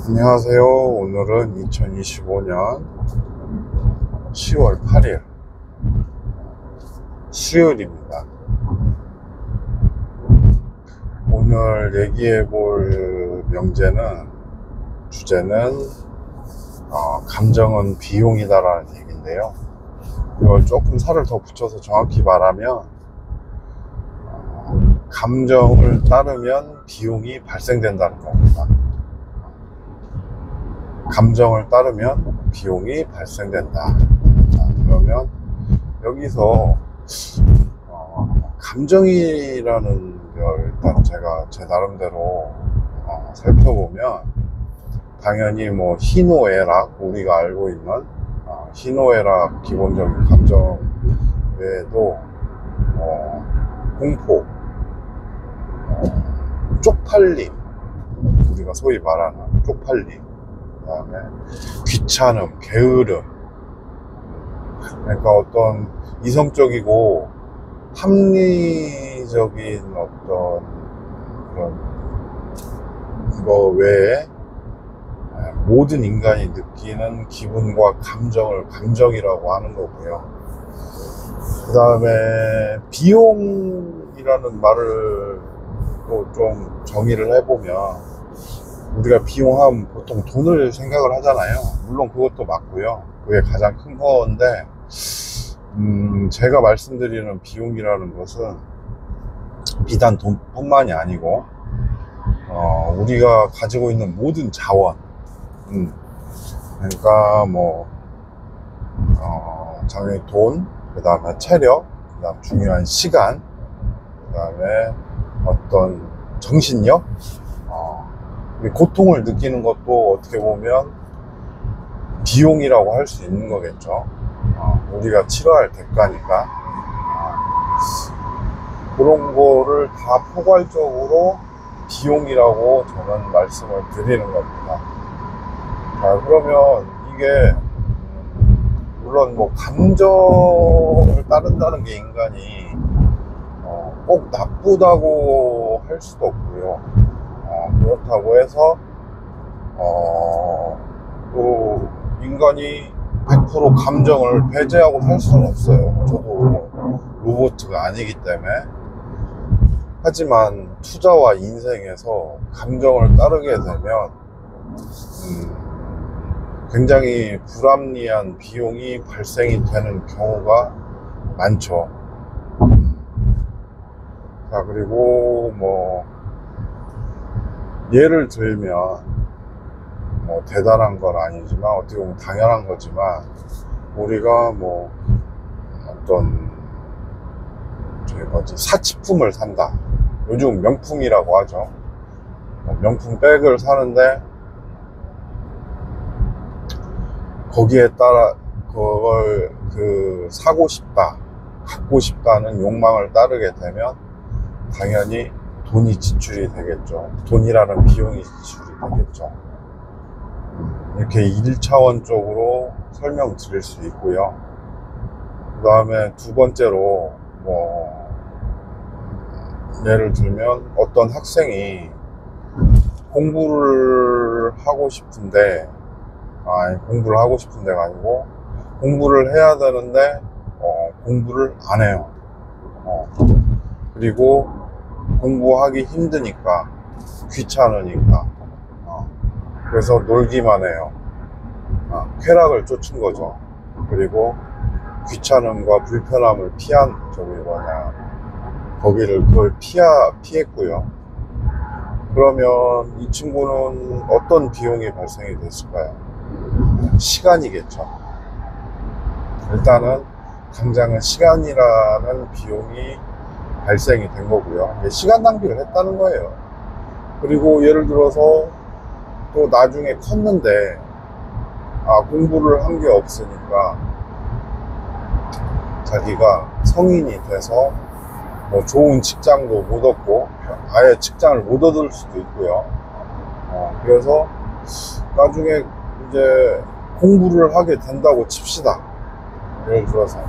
안녕하세요. 오늘은 2025년 10월 8일 수요일입니다. 오늘 얘기해 볼 주제는 감정은 비용이다 라는 얘기인데요. 이걸 조금 살을 더 붙여서 정확히 말하면 감정을 따르면 비용이 발생된다는 겁니다. 감정을 따르면 비용이 발생된다. 그러면 여기서 감정이라는 걸 일단 제가 제 나름대로 살펴보면 당연히 뭐 희노애락, 우리가 알고 있는 희노애락 기본적인 감정 외에도 공포, 쪽팔림, 우리가 소위 말하는 쪽팔림, 그 다음에 귀찮음, 게으름, 그러니까 어떤 이성적이고 합리적인 어떤 그런 거 외에 모든 인간이 느끼는 기분과 감정을 감정이라고 하는 거고요. 그 다음에 비용이라는 말을 또 좀 정의를 해보면, 우리가 비용하면 보통 돈을 생각을 하잖아요. 물론 그것도 맞고요. 그게 가장 큰 건데, 제가 말씀드리는 비용이라는 것은 비단 돈뿐만이 아니고 우리가 가지고 있는 모든 자원, 그러니까 뭐 당연히 돈, 그 다음에 체력, 그 다음 중요한 시간, 그 다음에 어떤 정신력, 고통을 느끼는 것도 어떻게 보면 비용이라고 할 수 있는 거겠죠. 우리가 치러야 할 대가니까. 그런 거를 다 포괄적으로 비용이라고 저는 말씀을 드리는 겁니다. 자, 그러면 이게 물론 뭐 감정을 따른다는 게 인간이 꼭 나쁘다고 할 수도 없고요. 그렇다고 해서 또 인간이 100% 감정을 배제하고 살 수는 없어요. 저도 로봇가 아니기 때문에. 하지만 투자와 인생에서 감정을 따르게 되면 굉장히 불합리한 비용이 발생이 되는 경우가 많죠. 자, 그리고 뭐 예를 들면 뭐 대단한 건 아니지만 어떻게 보면 당연한 거지만, 우리가 뭐 어떤 사치품을 산다. 요즘 명품이라고 하죠. 명품 백을 사는데 거기에 따라 그걸 사고 싶다, 갖고 싶다는 욕망을 따르게 되면 당연히 돈이 지출이 되겠죠. 돈이라는 비용이 지출이 되겠죠. 이렇게 1차원적으로 설명드릴 수 있고요. 그 다음에 두 번째로 뭐 예를 들면 어떤 학생이 공부를 하고 싶은데, 공부를 하고 싶은 데가 아니고 공부를 해야 되는데 공부를 안 해요. 그리고 공부하기 힘드니까, 귀찮으니까 그래서 놀기만 해요. 쾌락을 쫓은 거죠. 그리고 귀찮음과 불편함을 그걸 피했고요. 그러면 이 친구는 어떤 비용이 발생이 됐을까요? 시간이겠죠. 일단은 당장은 시간이라는 비용이 발생이 된 거고요. 시간 낭비를 했다는 거예요. 그리고 예를 들어서 또 나중에 컸는데 공부를 한 게 없으니까 자기가 성인이 돼서 뭐 좋은 직장도 못 얻고 아예 직장을 못 얻을 수도 있고요. 그래서 나중에 이제 공부를 하게 된다고 칩시다. 예를 들어서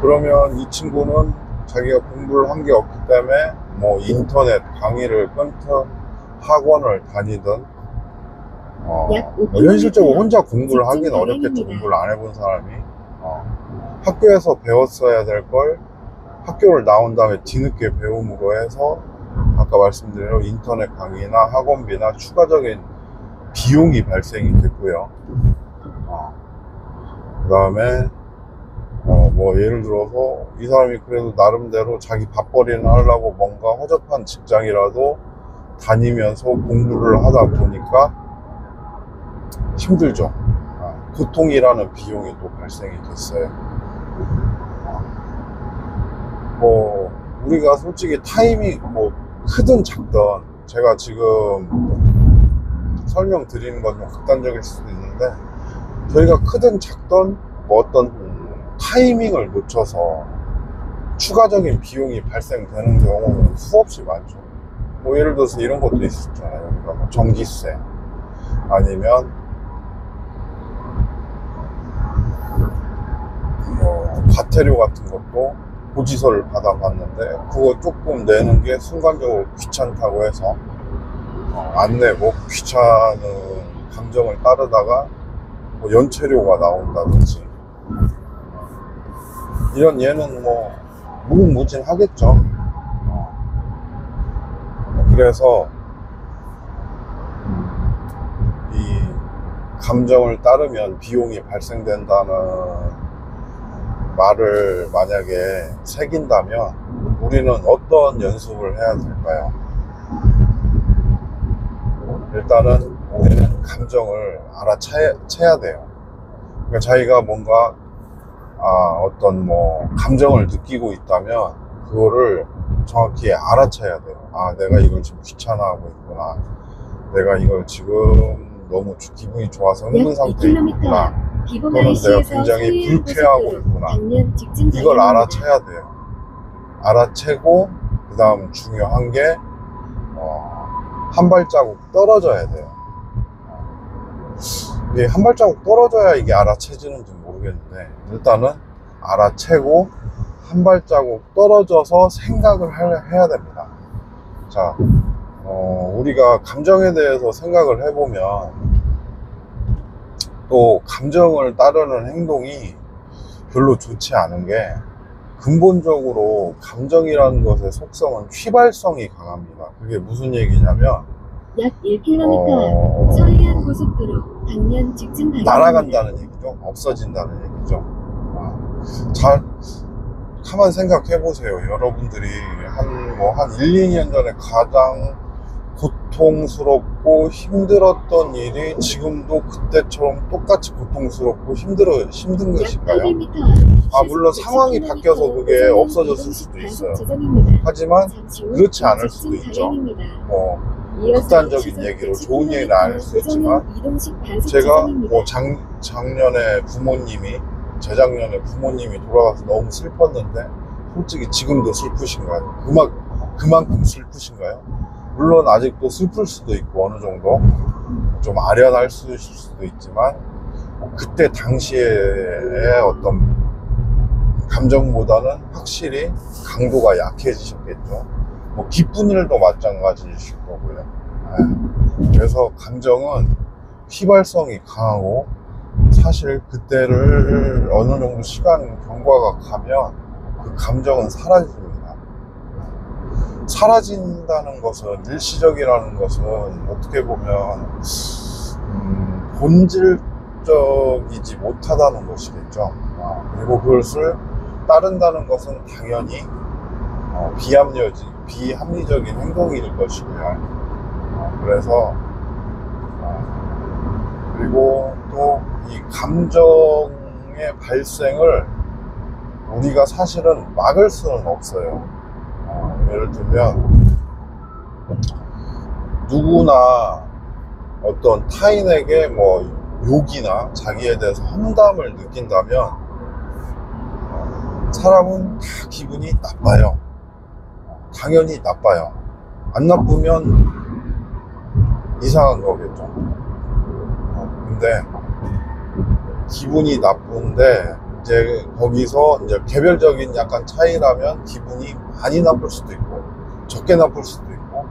그러면 이 친구는 자기가 공부를 한 게 없기 때문에 뭐 인터넷 강의를 끊든 학원을 다니든 현실적으로 혼자 공부를 하긴 직진 어렵겠죠. 방향입니다. 공부를 안 해본 사람이. 학교에서 배웠어야 될 걸 학교를 나온 다음에 뒤늦게 배움으로 해서 아까 말씀드린 대로 인터넷 강의나 학원비나 추가적인 비용이 발생이 됐고요. 그 다음에 뭐 예를 들어서 이 사람이 그래도 나름대로 자기 밥벌이는 하려고 뭔가 허접한 직장이라도 다니면서 공부를 하다 보니까 힘들죠. 고통이라는 비용이 또 발생이 됐어요. 뭐 우리가 솔직히 타이밍 뭐 크든 작든 제가 지금 설명드리는 건 좀 극단적일 수도 있는데 저희가 크든 작든 뭐 어떤 타이밍을 놓쳐서 추가적인 비용이 발생되는 경우는 수없이 많죠. 뭐 예를 들어서 이런 것도 있었잖아요. 우리가 뭐 전기세 아니면 뭐 과태료 같은 것도 고지서를 받아봤는데 그거 조금 내는 게 순간적으로 귀찮다고 해서 안 내고 귀찮은 감정을 따르다가 뭐 연체료가 나온다든지 이런 예는 뭐 무궁무진하겠죠. 그래서 이 감정을 따르면 비용이 발생된다는 말을 만약에 새긴다면 우리는 어떤 연습을 해야 될까요? 일단은 우리는 감정을 알아채야 돼요. 그러니까 자기가 뭔가 어떤 뭐 감정을 느끼고 있다면 그거를 정확히 알아채야 돼요. 내가 이걸 지금 귀찮아하고 있구나. 내가 이걸 지금 너무 기분이 좋아서 흥분 상태에 있구나. 또는 내가 굉장히 불쾌하고 있구나. 이걸 알아채야 돼요. 알아채고 그 다음 중요한 게 한 발자국 떨어져야 돼요. 이게 한 발자국 떨어져야 이게 알아채지는지 모르겠는데 일단은 알아채고 한 발자국 떨어져서 생각을 해야 됩니다. 자, 우리가 감정에 대해서 생각을 해보면 또 감정을 따르는 행동이 별로 좋지 않은 게 근본적으로 감정이라는 것의 속성은 휘발성이 강합니다. 그게 무슨 얘기냐면 약 1km 서해안 고속도로 방면 직진 방향입니다. 날아간다는 얘기죠. 없어진다는 얘기죠. 잘 가만 생각해 보세요. 여러분들이 한 1, 2년 전에 가장 고통스럽고 힘들었던 일이 지금도 그때처럼 똑같이 고통스럽고 힘든 것인가요? 물론 상황이 바뀌어서 그게 없어졌을 수도 있어요. 하지만 그렇지 않을 수도 있죠. 뭐 극단적인 얘기로 좋은 얘기는 아닐 수 있지만 제가 뭐 작년에 재작년에 부모님이 돌아가서 너무 슬펐는데 솔직히 지금도 슬프신가요? 그만큼 슬프신가요? 물론 아직도 슬플 수도 있고 어느 정도 좀 아련할 수도 있지만 그때 당시의 어떤 감정보다는 확실히 강도가 약해지셨겠죠. 뭐 기쁜 일도 마찬가지실 거고요. 그래서 감정은 휘발성이 강하고 사실 그때를 어느 정도 시간 경과가 가면 그 감정은 사라집니다. 사라진다는 것은 일시적이라는 것은 어떻게 보면 본질적이지 못하다는 것이겠죠. 그리고 그것을 따른다는 것은 당연히 비합리적인 행동일 것이고요. 그래서 그리고 또 이 감정의 발생을 우리가 사실은 막을 수는 없어요. 예를 들면 누구나 어떤 타인에게 뭐 욕이나 자기에 대해서 험담을 느낀다면 사람은 다 기분이 나빠요. 당연히 나빠요. 안 나쁘면 이상한 거겠죠. 근데 기분이 나쁜데 이제 거기서 이제 개별적인 약간 차이라면 기분이 많이 나쁠 수도 있고 적게 나쁠 수도 있고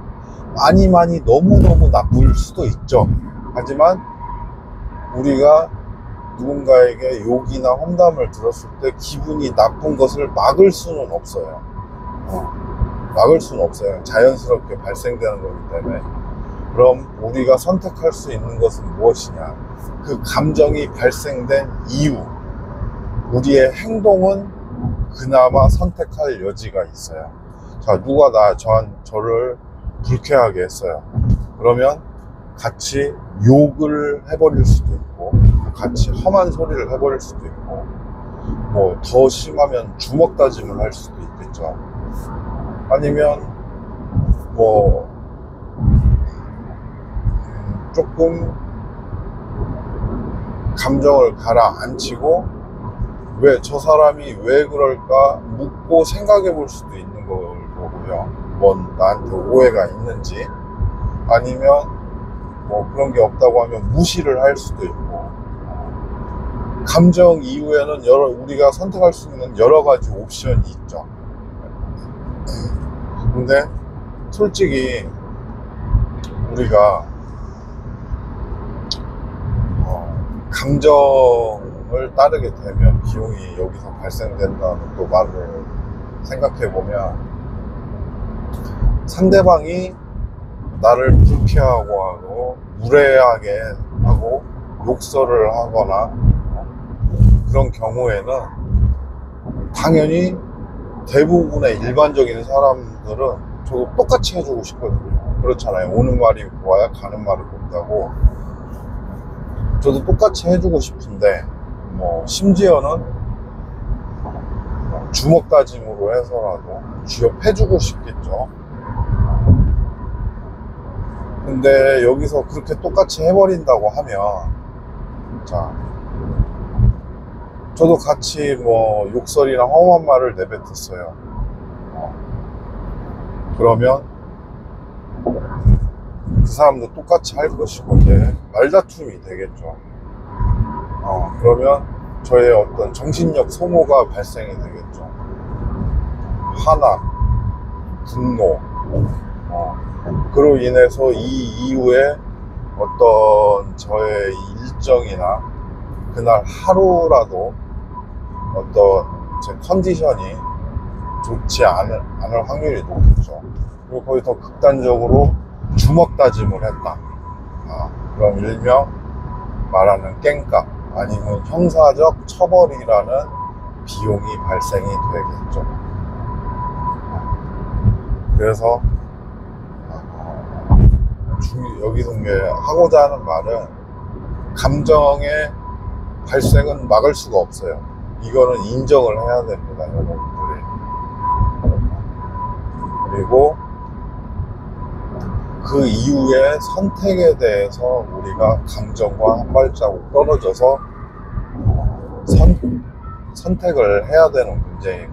많이 너무너무 나쁠 수도 있죠. 하지만 우리가 누군가에게 욕이나 험담을 들었을 때 기분이 나쁜 것을 막을 수는 없어요. 막을 수는 없어요. 자연스럽게 발생되는 거기 때문에. 그럼 우리가 선택할 수 있는 것은 무엇이냐? 그 감정이 발생된 이유, 우리의 행동은 그나마 선택할 여지가 있어요. 자, 누가 저를 불쾌하게 했어요. 그러면 같이 욕을 해버릴 수도 있고, 같이 험한 소리를 해버릴 수도 있고, 뭐 더 심하면 주먹 다짐을 할 수도 있겠죠. 아니면 뭐 조금 감정을 가라앉히고 왜 저 사람이 왜 그럴까 묻고 생각해 볼 수도 있는 거고요. 뭔 나한테 오해가 있는지, 아니면 뭐 그런 게 없다고 하면 무시를 할 수도 있고, 감정 이후에는 우리가 선택할 수 있는 여러 가지 옵션이 있죠. 근데 솔직히 우리가 감정을 따르게 되면 비용이 여기서 발생된다는 또 말을 생각해 보면, 상대방이 나를 불쾌하고 하고 무례하게 하고 욕설을 하거나 그런 경우에는 당연히 대부분의 일반적인 사람들은 저도 똑같이 해주고 싶거든요. 그렇잖아요. 오는 말이 고와야 가는 말이 곱다고. 저도 똑같이 해주고 싶은데, 뭐 심지어는 주먹 다짐으로 해서라도 쥐업해주고 싶겠죠. 근데 여기서 그렇게 똑같이 해버린다고 하면, 자, 저도 같이 뭐 욕설이나 험한 말을 내뱉었어요. 그러면 그 사람도 똑같이 할 것이고 이제 말다툼이 되겠죠. 그러면 저의 어떤 정신력 소모가 발생이 되겠죠. 화나, 분노, 그로 인해서 이 이후에 어떤 저의 일정이나 그날 하루라도 어떤 제 컨디션이 좋지 않을 확률이 높겠죠. 그리고 거의 더 극단적으로 주먹 다짐을 했다. 그럼 일명 말하는 깽값 아니면 형사적 처벌이라는 비용이 발생이 되겠죠. 그래서 여기서 하고자 하는 말은, 감정의 발생은 막을 수가 없어요. 이거는 인정을 해야 됩니다, 여러분들이. 그리고 그 이후의 선택에 대해서 우리가 감정과 한 발자국 떨어져서 선택을 해야 되는 문제인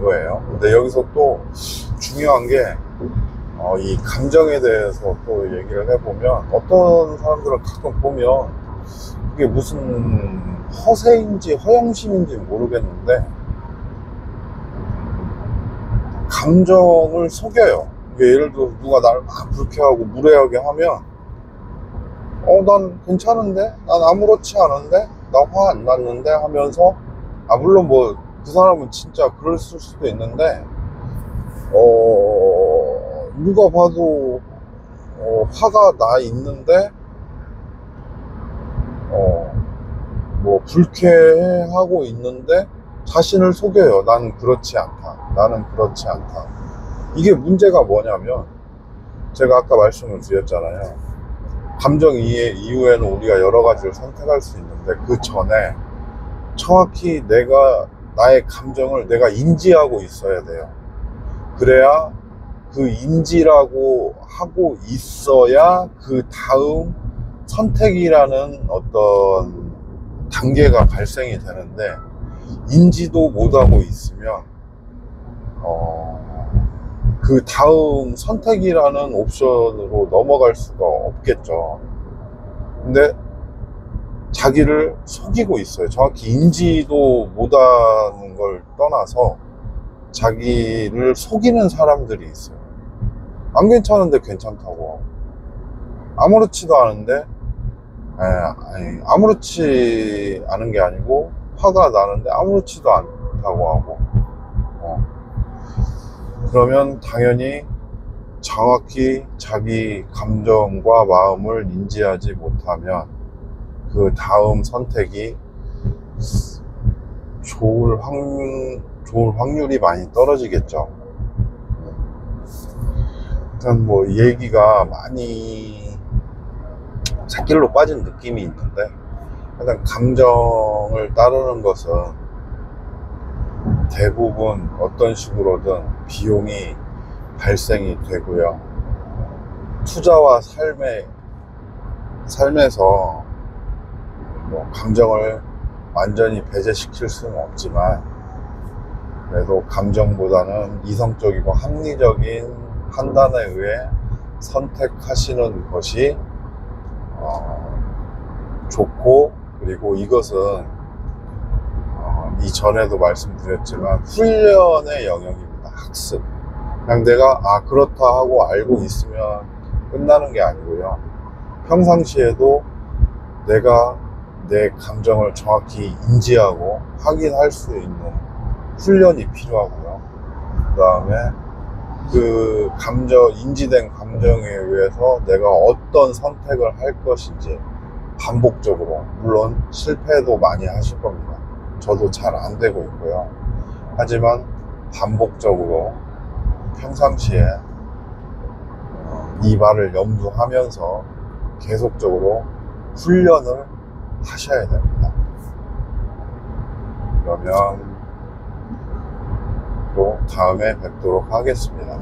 거예요. 근데 여기서 또 중요한 게, 이 감정에 대해서 또 얘기를 해보면, 어떤 사람들은 가끔 보면 그게 무슨 허세인지 허영심인지 모르겠는데 감정을 속여요. 예를 들어 누가 나를 막 불쾌하고 무례하게 하면 난 괜찮은데? 난 아무렇지 않은데? 나 화 안 났는데? 하면서, 물론 뭐 그 사람은 진짜 그랬을 수도 있는데 누가 봐도 화가 나 있는데 뭐 불쾌해하고 있는데 자신을 속여요. 나는 그렇지 않다. 나는 그렇지 않다. 이게 문제가 뭐냐면, 제가 아까 말씀을 드렸잖아요. 감정 이후에는 우리가 여러 가지를 선택할 수 있는데, 그 전에 정확히 나의 감정을 내가 인지하고 있어야 돼요. 그래야 그 인지라고 하고 있어야 그 다음 선택이라는 어떤 단계가 발생이 되는데, 인지도 못하고 있으면 그 다음 선택이라는 옵션으로 넘어갈 수가 없겠죠. 근데 자기를 속이고 있어요. 정확히 인지도 못하는 걸 떠나서 자기를 속이는 사람들이 있어요. 안 괜찮은데 괜찮다고 하고, 아무렇지도 않은데 아니, 아무렇지 않은 게 아니고 화가 나는데 아무렇지도 않다고 하고 그러면 당연히 정확히 자기 감정과 마음을 인지하지 못하면 그 다음 선택이 좋을 확률이 많이 떨어지겠죠. 일단 뭐 얘기가 많이 샛길로 빠진 느낌이 있는데, 일단 감정을 따르는 것은 대부분 어떤 식으로든 비용이 발생이 되고요. 투자와 삶에서 뭐 감정을 완전히 배제시킬 수는 없지만, 그래도 감정보다는 이성적이고 합리적인 판단에 의해 선택하시는 것이 좋고, 그리고 이것은 이전에도 말씀드렸지만 훈련의 영역입니다. 학습. 그냥 내가 그렇다 하고 알고 있으면 끝나는 게 아니고요. 평상시에도 내가 내 감정을 정확히 인지하고 확인할 수 있는 훈련이 필요하고요. 그 다음에 그 인지된 감정에 의해서 내가 어떤 선택을 할 것인지 반복적으로, 물론 실패도 많이 하실 겁니다. 저도 잘 안 되고 있고요. 하지만 반복적으로 평상시에 이 말을 염두하면서 계속적으로 훈련을 하셔야 됩니다. 그러면 또 다음에 뵙도록 하겠습니다.